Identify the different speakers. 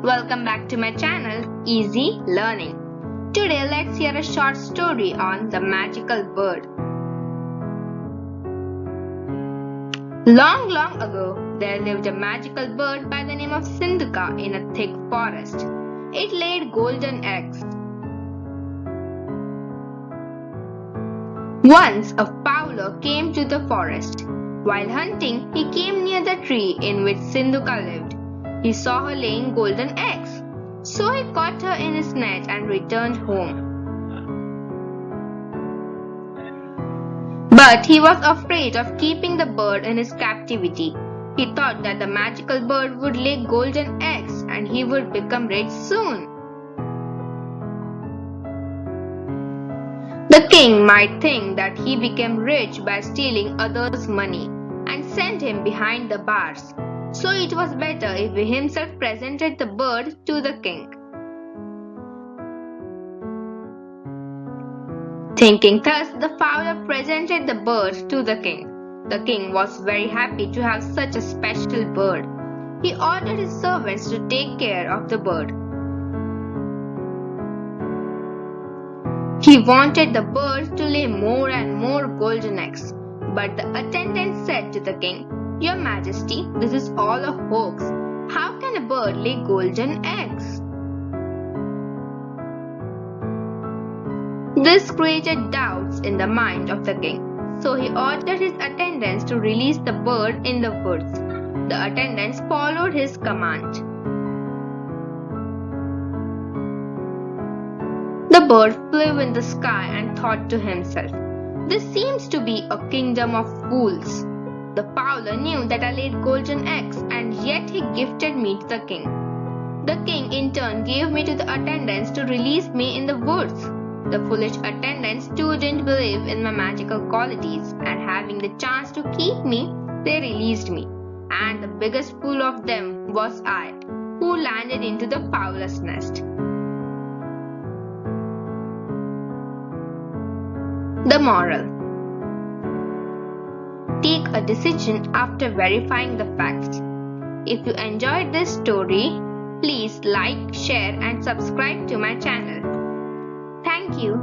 Speaker 1: Welcome back to my channel, Easy Learning. Today let's hear a short story on the magical bird. Long, long ago, there lived a magical bird by the name of Sindhuka in a thick forest. It laid golden eggs. Once a fowler came to the forest. While hunting, he came near the tree in which Sindhuka lived. He saw her laying golden eggs. So he caught her in his net and returned home. But he was afraid of keeping the bird in his captivity. He thought that the magical bird would lay golden eggs and he would become rich soon. The king might think that he became rich by stealing others' money and sent him behind the bars. So it was better if he himself presented the bird to the king. Thinking thus, the fowler presented the bird to the king. The king was very happy to have such a special bird. He ordered his servants to take care of the bird. He wanted the bird to lay more and more golden eggs. But the attendant said to the king, "Your Majesty, this is all a hoax. How can a bird lay golden eggs?" This created doubts in the mind of the king. So he ordered his attendants to release the bird in the woods. The attendants followed his command. The bird flew in the sky and thought to himself, "This seems to be a kingdom of fools. The fowler knew that I laid golden eggs, and yet he gifted me to the king. The king in turn gave me to the attendants to release me in the woods. The foolish attendants too didn't believe in my magical qualities, and having the chance to keep me, they released me. And the biggest fool of them was I, who landed into the fowler's nest." The moral: take a decision after verifying the facts. If you enjoyed this story, please like, share and subscribe to my channel. Thank you.